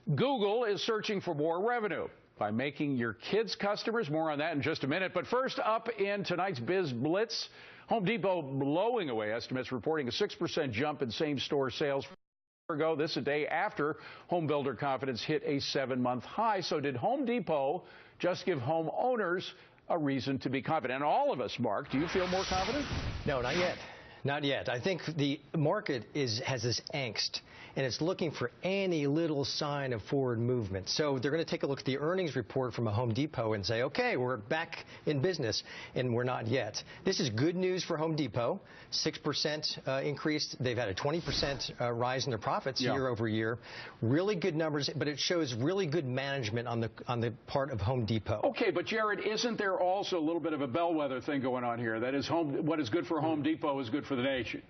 Google is searching for more revenue by making your kids customers. More on that in just a minute. But first up in tonight's Biz Blitz, Home Depot blowing away estimates, reporting a 6% jump in same-store sales ago. This a day after home builder confidence hit a 7-month high. So did Home Depot just give homeowners a reason to be confident? And all of us, Mark, do you feel more confident? No, not yet. Not yet. I think the market has this angst, and it's looking for any little sign of forward movement. So they're going to take a look at the earnings report from a Home Depot and say, okay, we're back in business, and we're not yet. This is good news for Home Depot. 6% increase. They've had a 20% rise in their profits year over year. Really good numbers, but it shows really good management on the part of Home Depot. Okay, but Jared, isn't there also a little bit of a bellwether thing going on here? That is, what is good for Home Depot is good for the nation.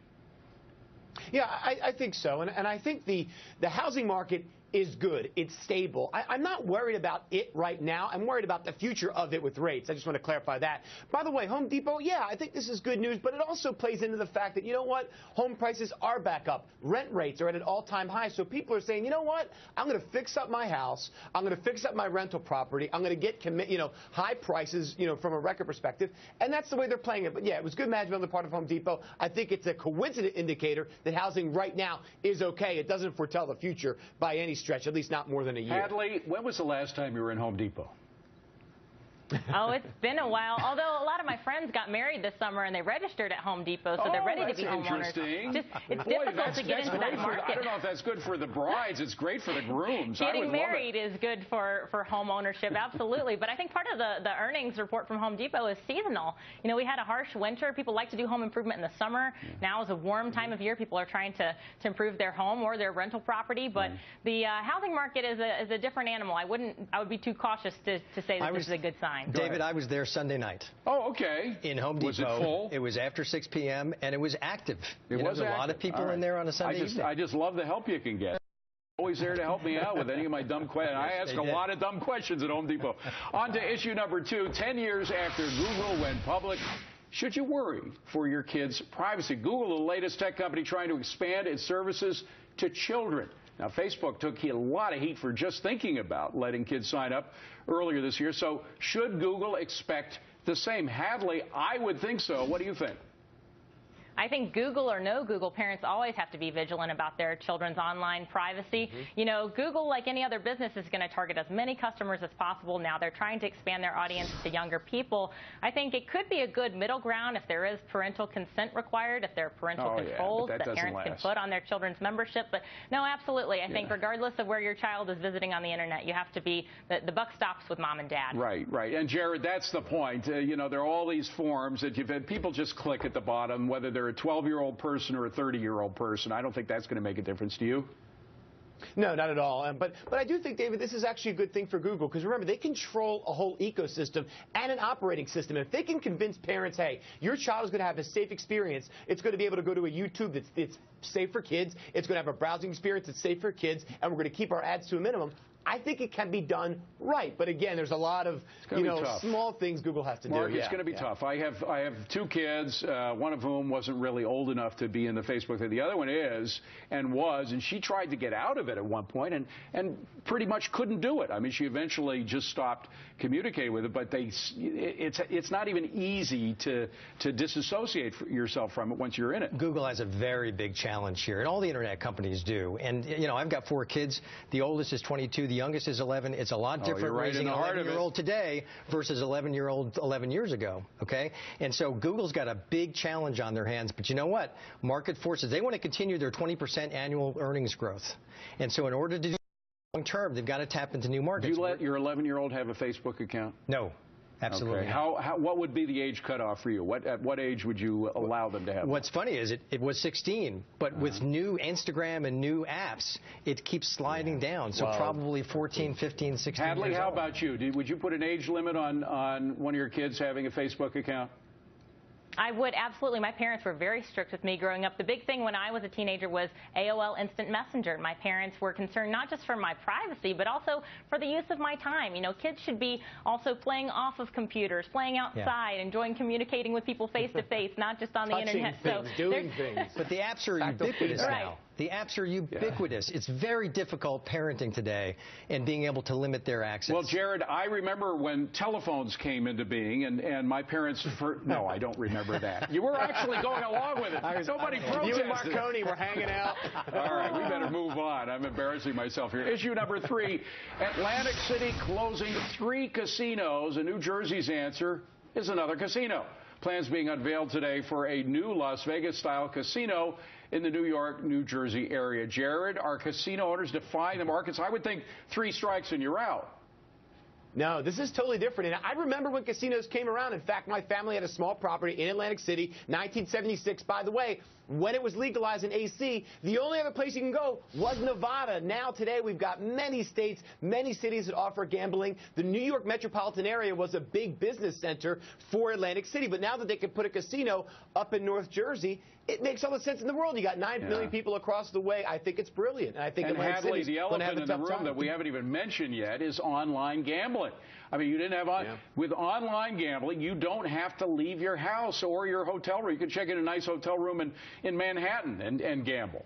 Yeah, I think so. And I think the housing market is good. It's stable. I'm not worried about it right now. I'm worried about the future of it with rates. I just want to clarify that. By the way, Home Depot, yeah, I think this is good news, but it also plays into the fact that, you know what, home prices are back up. Rent rates are at an all-time high. So people are saying, you know what, I'm going to fix up my house. I'm going to fix up my rental property. I'm going to get high prices, from a record perspective. And that's the way they're playing it. But yeah, it was good management on the part of Home Depot. I think it's a coincident indicator that housing right now is okay. It doesn't foretell the future by any stretch, at least not more than a year. Hadley, when was the last time you were in Home Depot? Oh, it's been a while. Although a lot of my friends got married this summer and they registered at Home Depot, so they're ready to be homeowners. It's difficult to get into that market. I don't know if that's good for the brides. It's great for the grooms. Getting married is good for home ownership, absolutely. But I think part of the earnings report from Home Depot is seasonal. We had a harsh winter. People like to do home improvement in the summer. Now is a warm time of year. People are trying to improve their home or their rental property. But the housing market is a different animal. I would be too cautious to say that this is a good sign. David, I was there Sunday night. Oh, okay. In Home Depot. Was it full? It was after 6 p.m. and it was active. There was a lot of people in there on a Sunday evening. I just love the help you can get. Always there to help me out with any of my dumb questions. I ask a lot of dumb questions at Home Depot. On to issue number 2. 10 years after Google went public, should you worry for your kids' privacy? Google, the latest tech company trying to expand its services to children. Now, Facebook took a lot of heat for just thinking about letting kids sign up earlier this year. So should Google expect the same? Hadley, I would think so. What do you think? I think Google or no Google, parents always have to be vigilant about their children's online privacy. Google, like any other business, is going to target as many customers as possible. Now they're trying to expand their audience to younger people. I think it could be a good middle ground if there is parental consent required, if there are parental controls that parents can put on their children's membership. But no, absolutely. I think regardless of where your child is visiting on the internet, you have to be, the buck stops with mom and dad. Right. And Jared, that's the point. There are all these forms that you've had people just click at the bottom, whether they're a 12-year-old person or a 30-year-old person. I don't think that's going to make a difference to you. No, not at all. But I do think, David, this is actually a good thing for Google, because remember, they control a whole ecosystem and an operating system. If they can convince parents, hey, your child is going to have a safe experience, it's going to be able to go to a YouTube that's safe for kids, it's going to have a browsing experience that's safe for kids, and we're going to keep our ads to a minimum, I think it can be done right. But again, there's a lot of small things Google has to do. Mark, it's going to be tough. I have 2 kids, one of whom wasn't really old enough to be in the Facebook thing. The other one is and was, and she tried to get out of it at one point and pretty much couldn't do it. I mean, she eventually just stopped communicating with it. But it's not even easy to disassociate yourself from it once you're in it. Google has a very big challenge here, and all the internet companies do. And I've got 4 kids. The oldest is 22. The youngest is 11. It's a lot different raising an 11-year-old today versus 11-year-old 11 years ago, okay? And so Google's got a big challenge on their hands. But you know what? Market forces, they want to continue their 20% annual earnings growth. And so in order to do long term, they've got to tap into new markets. Do you let your 11-year-old have a Facebook account? No. Absolutely. Okay. What would be the age cutoff for you? At what age would you allow them to have What's funny is it was 16, but with new Instagram and new apps, it keeps sliding down. So probably 14, 15, 16 Hadley, years how old. about you? Would you put an age limit on one of your kids having a Facebook account? I would, absolutely. My parents were very strict with me growing up. The big thing when I was a teenager was AOL Instant Messenger. My parents were concerned not just for my privacy, but also for the use of my time. Kids should be also playing off of computers, playing outside, enjoying communicating with people face to face, not just on the internet. Doing things. But the apps are ubiquitous now. The apps are ubiquitous. Yeah. It's very difficult parenting today and being able to limit their access. Well, Jared, I remember when telephones came into being, and my parents, no, I don't remember that. You were actually going along with it. Nobody protested. You and Marconi were hanging out. All right, we better move on. I'm embarrassing myself here. Issue number 3, Atlantic City closing 3 casinos, and New Jersey's answer is another casino. Plans being unveiled today for a new Las Vegas-style casino in the New York, New Jersey area. Jared, are casino owners defying the markets? I would think 3 strikes and you're out. No, this is totally different. And I remember when casinos came around. In fact, my family had a small property in Atlantic City, 1976. By the way, when it was legalized in AC, the only other place you can go was Nevada. Now, today, we've got many states, many cities that offer gambling. The New York metropolitan area was a big business center for Atlantic City. But now that they can put a casino up in North Jersey, it makes all the sense in the world. You got 9 million people across the way. I think it's brilliant. And I think Hadley, the elephant in the room that we haven't even mentioned yet is online gambling. I mean, you didn't have with online gambling, you don't have to leave your house or your hotel room. You can check in a nice hotel room in Manhattan and gamble.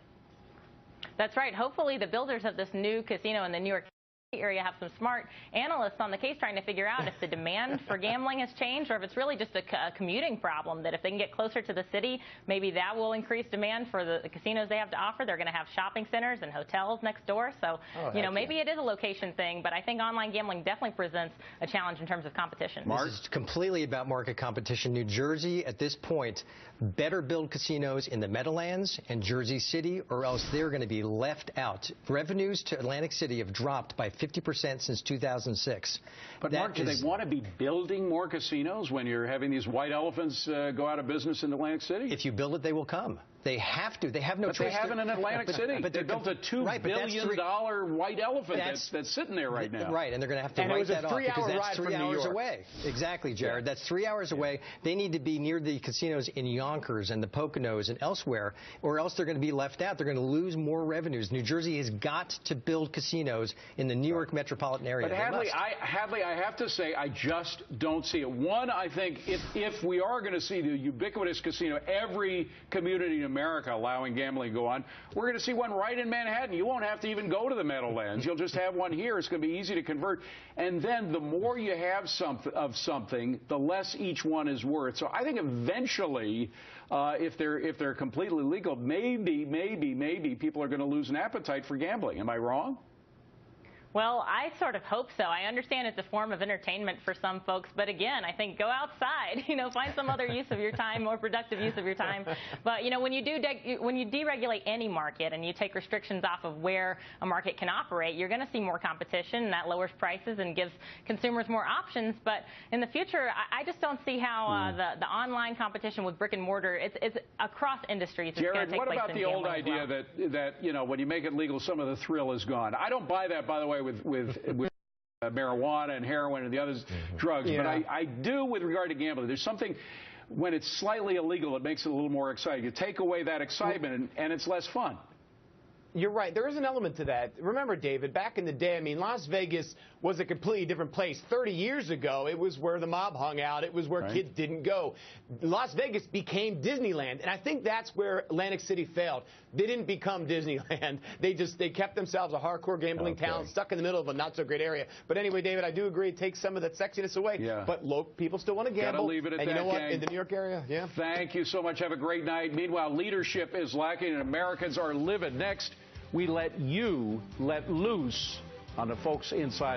That's right. Hopefully, the builders of this new casino in the New York area have some smart analysts on the case trying to figure out if the demand for gambling has changed or if it's really just a commuting problem, that if they can get closer to the city, maybe that will increase demand for the casinos they have to offer. They're going to have shopping centers and hotels next door. So, maybe it is a location thing, but I think online gambling definitely presents a challenge in terms of competition. This is completely about market competition. New Jersey, at this point, better build casinos in the Meadowlands and Jersey City, or else they're going to be left out. Revenues to Atlantic City have dropped by 50% since 2006. But Mark, do they want to be building more casinos when you're having these white elephants go out of business in Atlantic City? If you build it, they will come. They have to. They have no choice. But they haven't in Atlantic City. But they built a $2 billion white elephant that's sitting there right now. Right, and they're going to have to write that off because that's 3 hours away. Exactly, Jared. That's 3 hours away. They need to be near the casinos in Yonkers and the Poconos and elsewhere, or else they're going to be left out. They're going to lose more revenues. New Jersey has got to build casinos in the New York metropolitan area. But Hadley, I have to say, I just don't see it. One, I think if we are going to see the ubiquitous casino, every community in America allowing gambling to go on, we're going to see one right in Manhattan. You won't have to even go to the Meadowlands. You'll just have one here. It's going to be easy to convert. And then the more you have something, the less each one is worth. So I think eventually, if they're completely legal, maybe people are going to lose an appetite for gambling. Am I wrong? Well, I sort of hope so. I understand it's a form of entertainment for some folks, but again, I think go outside, find some other use of your time, more productive use of your time. But, when you deregulate any market and you take restrictions off of where a market can operate, you're going to see more competition, and that lowers prices and gives consumers more options. But in the future, I just don't see how the online competition with brick and mortar, it's across industries. Jared, what about the old idea that when you make it legal, some of the thrill is gone? I don't buy that, by the way, with marijuana and heroin and the other drugs, but I do with regard to gambling. There's something, when it's slightly illegal, it makes it a little more exciting. You take away that excitement and it's less fun. You're right. There is an element to that. Remember, David, back in the day, Las Vegas was a completely different place. 30 years ago, it was where the mob hung out. It was where kids didn't go. Las Vegas became Disneyland, and I think that's where Atlantic City failed. They didn't become Disneyland. They kept themselves a hardcore gambling town stuck in the middle of a not-so-great area. But anyway, David, I do agree it takes some of that sexiness away. Yeah. But people still want to gamble. Gotta leave it at and that, you know what? gang. In the New York area, Thank you so much. Have a great night. Meanwhile, leadership is lacking and Americans are livid. Next, we let you let loose on the folks inside.